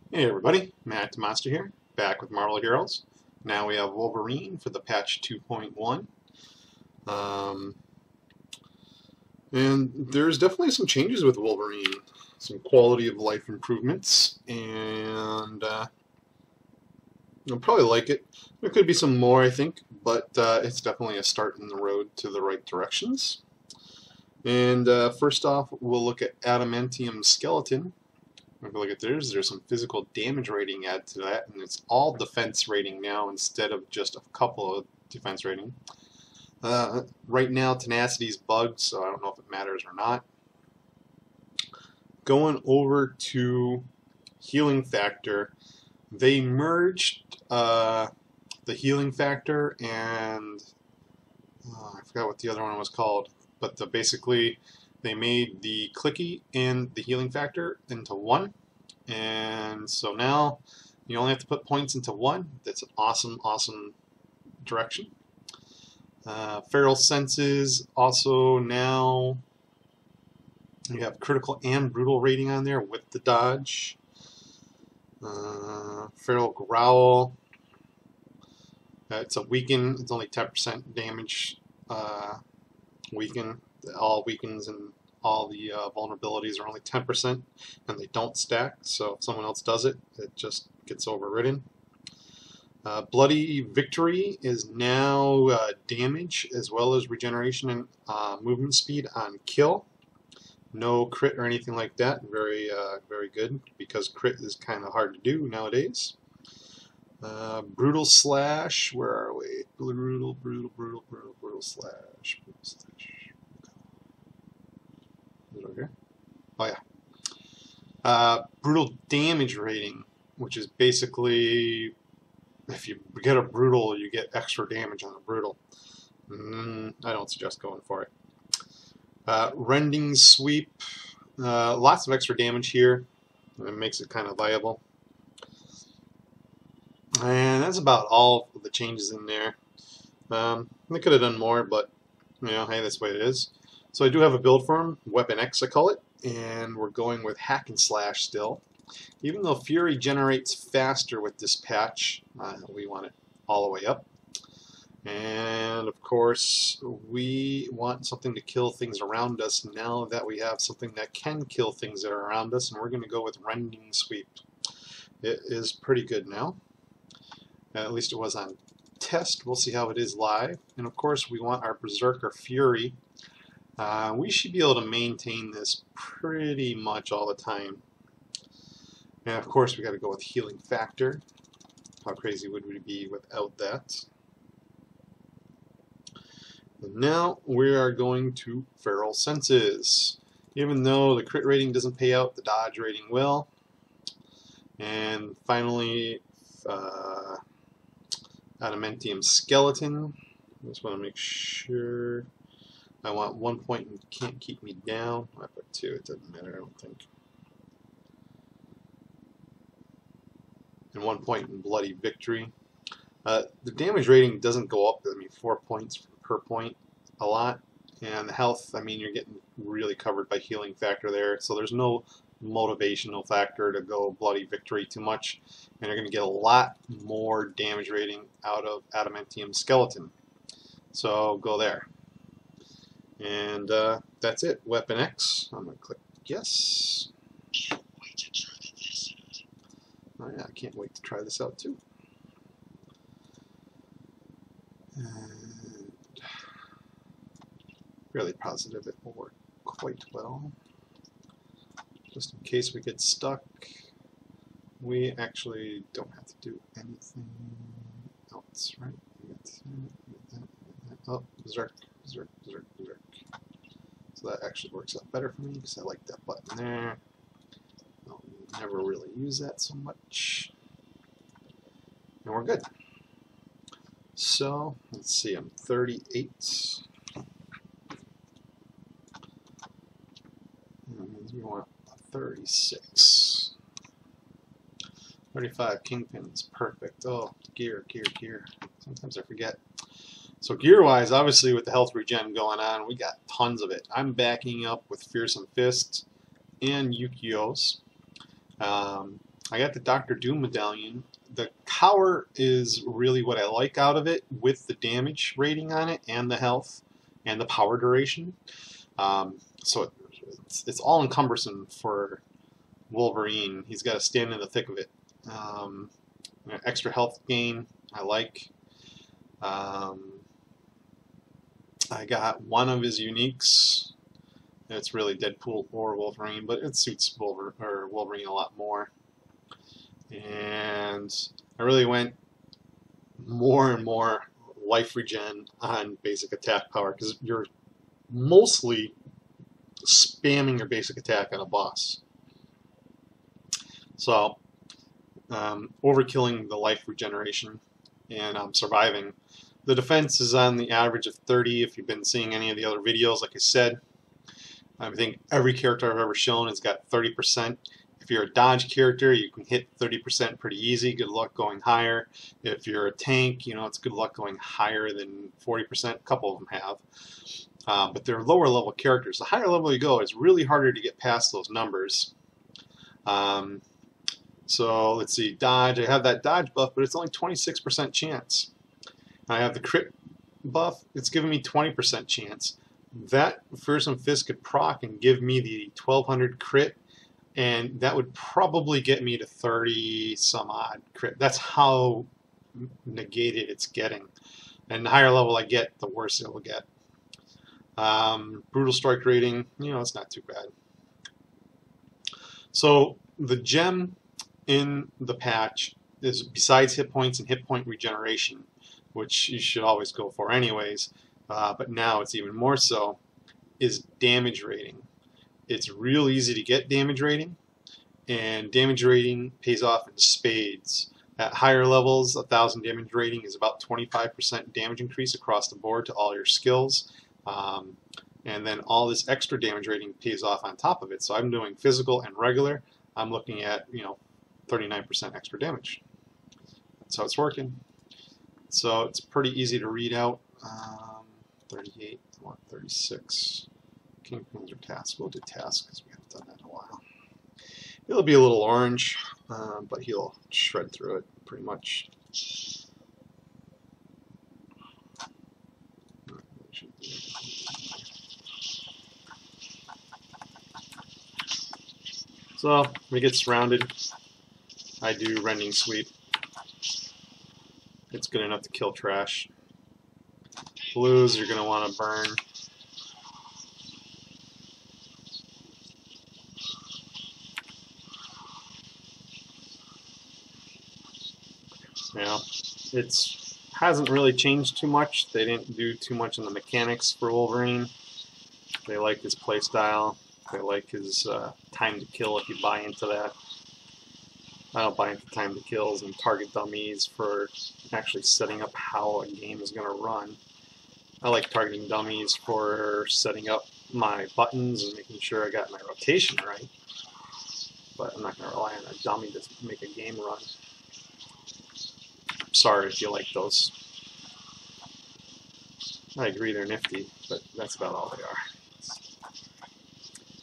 Hey everybody, Matt the Monster here, back with Marvel Heroes. Now we have Wolverine for the patch 2.1. Um, and there's definitely some changes with Wolverine, some quality of life improvements, and you'll probably like it. There could be some more, I think, but it's definitely a start in the road to the right directions. And first off, we'll look at Adamantium Skeleton. If we look at theirs, there's some physical damage rating added to that, and it's all defense rating now instead of just a couple of defense rating. Right now, tenacity's bugged, so I don't know if it matters or not. Going over to healing factor, they merged the healing factor and I forgot what the other one was called, but basically they made the clicky and the healing factor into one, and so now you only have to put points into one. That's an awesome direction. Feral senses also now you have critical and brutal rating on there with the dodge. Feral growl. It's a weaken. It's only 10% damage. Weaken. All weakens and all the vulnerabilities are only 10%, and they don't stack. So if someone else does it, it just gets overridden. Bloody Victory is now damage as well as regeneration and movement speed on kill. No crit or anything like that. Very good, because crit is kind of hard to do nowadays. Brutal Slash. Where are we? Brutal Slash. Is it over here? Oh yeah. Brutal damage rating, which is basically if you get a brutal, you get extra damage on a brutal. I don't suggest going for it. Rending Sweep. Lots of extra damage here. It makes it kind of viable. And that's about all of the changes in there. They could have done more, but you know, hey, that's the way it is. So I do have a build for him, Weapon X I call it, and we're going with Hack and Slash still. Even though Fury generates faster with this patch, we want it all the way up. And of course, we want something to kill things around us now that we have something that can kill things that are around us, and we're going to go with Rending Sweep. It is pretty good now. At least it was on test. We'll see how it is live. And of course, we want our Berserker Fury. We should be able to maintain this pretty much all the time. And of course, we got to go with Healing Factor. How crazy would we be without that? And now we are going to Feral Senses. Even though the crit rating doesn't pay out, the dodge rating will. And finally, Adamantium Skeleton. I just want to make sure. I want 1 point and can't keep me down. I put 2, it doesn't matter, I don't think. And 1 point in Bloody Victory. The damage rating doesn't go up, 4 points per point a lot. And the health, you're getting really covered by healing factor there. So there's no motivational factor to go Bloody Victory too much. And you're going to get a lot more damage rating out of Adamantium Skeleton. So go there. And that's it. Weapon X. I'm going to click yes. Oh yeah, I can't wait to try this out too. And fairly positive it will work quite well. Just in case we get stuck, we actually don't have to do anything else, right? Oh, Berserk. So that actually works out better for me because I like that button there. I'll never really use that so much. And we're good. So, let's see, I'm 38. That means we want a 36. 35 Kingpins, perfect. Oh, gear. Sometimes I forget. So gear-wise, obviously with the health regen going on, we got tons of it. I'm backing up with Fearsome Fist and Yukios. I got the Doctor Doom medallion. The cower is really what I like out of it, with the damage rating on it and the health and the power duration. So it's all encumbersome for Wolverine. He's got to stand in the thick of it. Extra health gain, I like. I got one of his uniques. It's really Deadpool or Wolverine, but it suits Wolverine a lot more. And I really went more and more life regen on basic attack power, because you're mostly spamming your basic attack on a boss. So overkilling the life regeneration and surviving. The defense is on the average of 30. If you've been seeing any of the other videos, like I said, I think every character I've ever shown has got 30%. If you're a dodge character, you can hit 30% pretty easy. Good luck going higher. If you're a tank, you know, it's good luck going higher than 40%. A couple of them have. But they're lower level characters. The higher level you go, it's really harder to get past those numbers. So let's see, dodge. I have that dodge buff, but it's only 26% chance. I have the crit buff. It's giving me 20% chance. That Fearsome Fist could proc and give me the 1200 crit, and that would probably get me to 30 some odd crit. That's how negated it's getting. And the higher level I get, the worse it will get. Brutal strike rating, you know, it's not too bad. So the gem in the patch is, besides hit points and hit point regeneration, which you should always go for anyways, but now it's even more so, is damage rating. It's real easy to get damage rating, and damage rating pays off in spades. At higher levels, 1000 damage rating is about 25% damage increase across the board to all your skills. And then all this extra damage rating pays off on top of it. So I'm doing physical and regular. I'm looking at, you know, 39% extra damage. That's how it's working. So it's pretty easy to read out. 38, 36. Kingpins or task. We'll do task because we haven't done that in a while. It'll be a little orange, but he'll shred through it pretty much. So when he gets surrounded, I do Rending Sweep. It's good enough to kill trash. Blues, you're going to want to burn. You know, it hasn't really changed too much. They didn't do too much in the mechanics for Wolverine. They like his playstyle. They like his time to kill, if you buy into that. I don't buy into time to kills and target dummies for actually setting up how a game is going to run. I like targeting dummies for setting up my buttons and making sure I got my rotation right. But I'm not going to rely on a dummy to make a game run. Sorry if you like those. I agree they're nifty, but that's about all they are.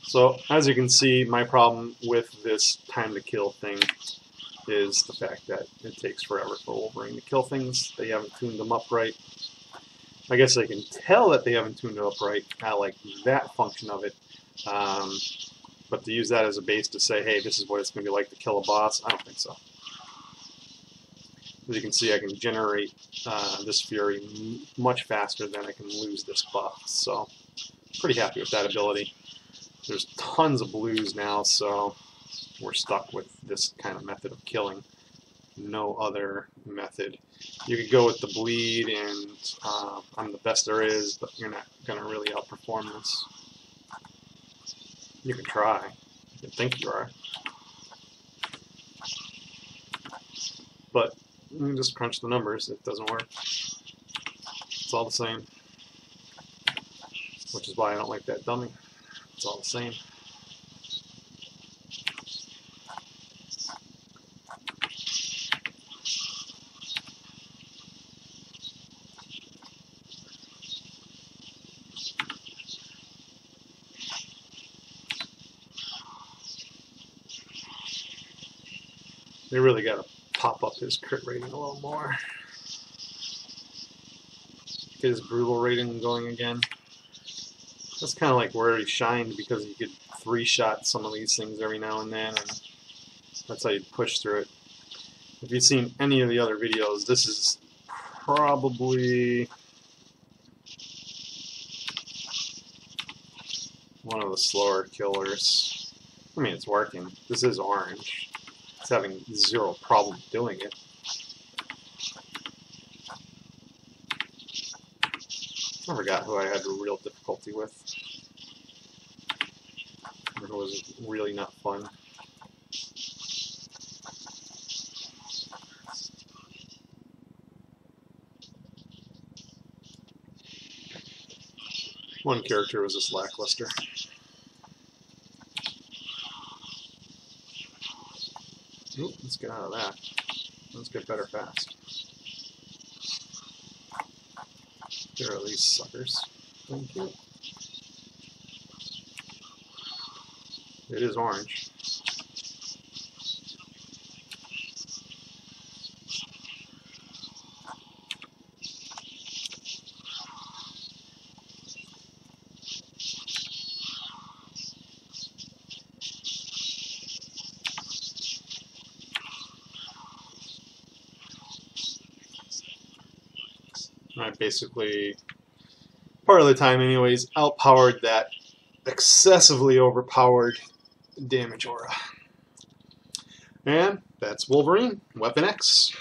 So, as you can see, my problem with this time to kill thing is the fact that it takes forever for Wolverine to kill things. They haven't tuned them up right. I guess I can tell that they haven't tuned it up right. I like that function of it. But to use that as a base to say, hey, this is what it's going to be like to kill a boss, I don't think so. As you can see, I can generate this Fury much faster than I can lose this buff. So, pretty happy with that ability. There's tons of blues now, so we're stuck with this kind of method of killing. No other method. You could go with the bleed, and I'm the best there is, but you're not going to really outperform this. You can try. You think you are. But you just crunch the numbers. It doesn't work. It's all the same. Which is why I don't like that dummy. It's all the same. They really got to pop up his crit rating a little more. Get his brutal rating going again. That's kind of like where he shined, because he could 3-shot some of these things every now and then, and that's how you push through it. If you've seen any of the other videos, this is probably one of the slower killers. I mean, it's working. This is orange. It's having zero problem doing it. I forgot who I had real difficulty with. Or who was really not fun. One character was just lackluster. Ooh, let's get out of that. Let's get better fast. There are these suckers. Thank you. It is orange. I basically, part of the time anyways, outpowered that excessively overpowered damage aura. And that's Wolverine, Weapon X.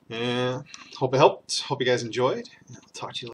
And hope it helped. Hope you guys enjoyed. I'll talk to you later.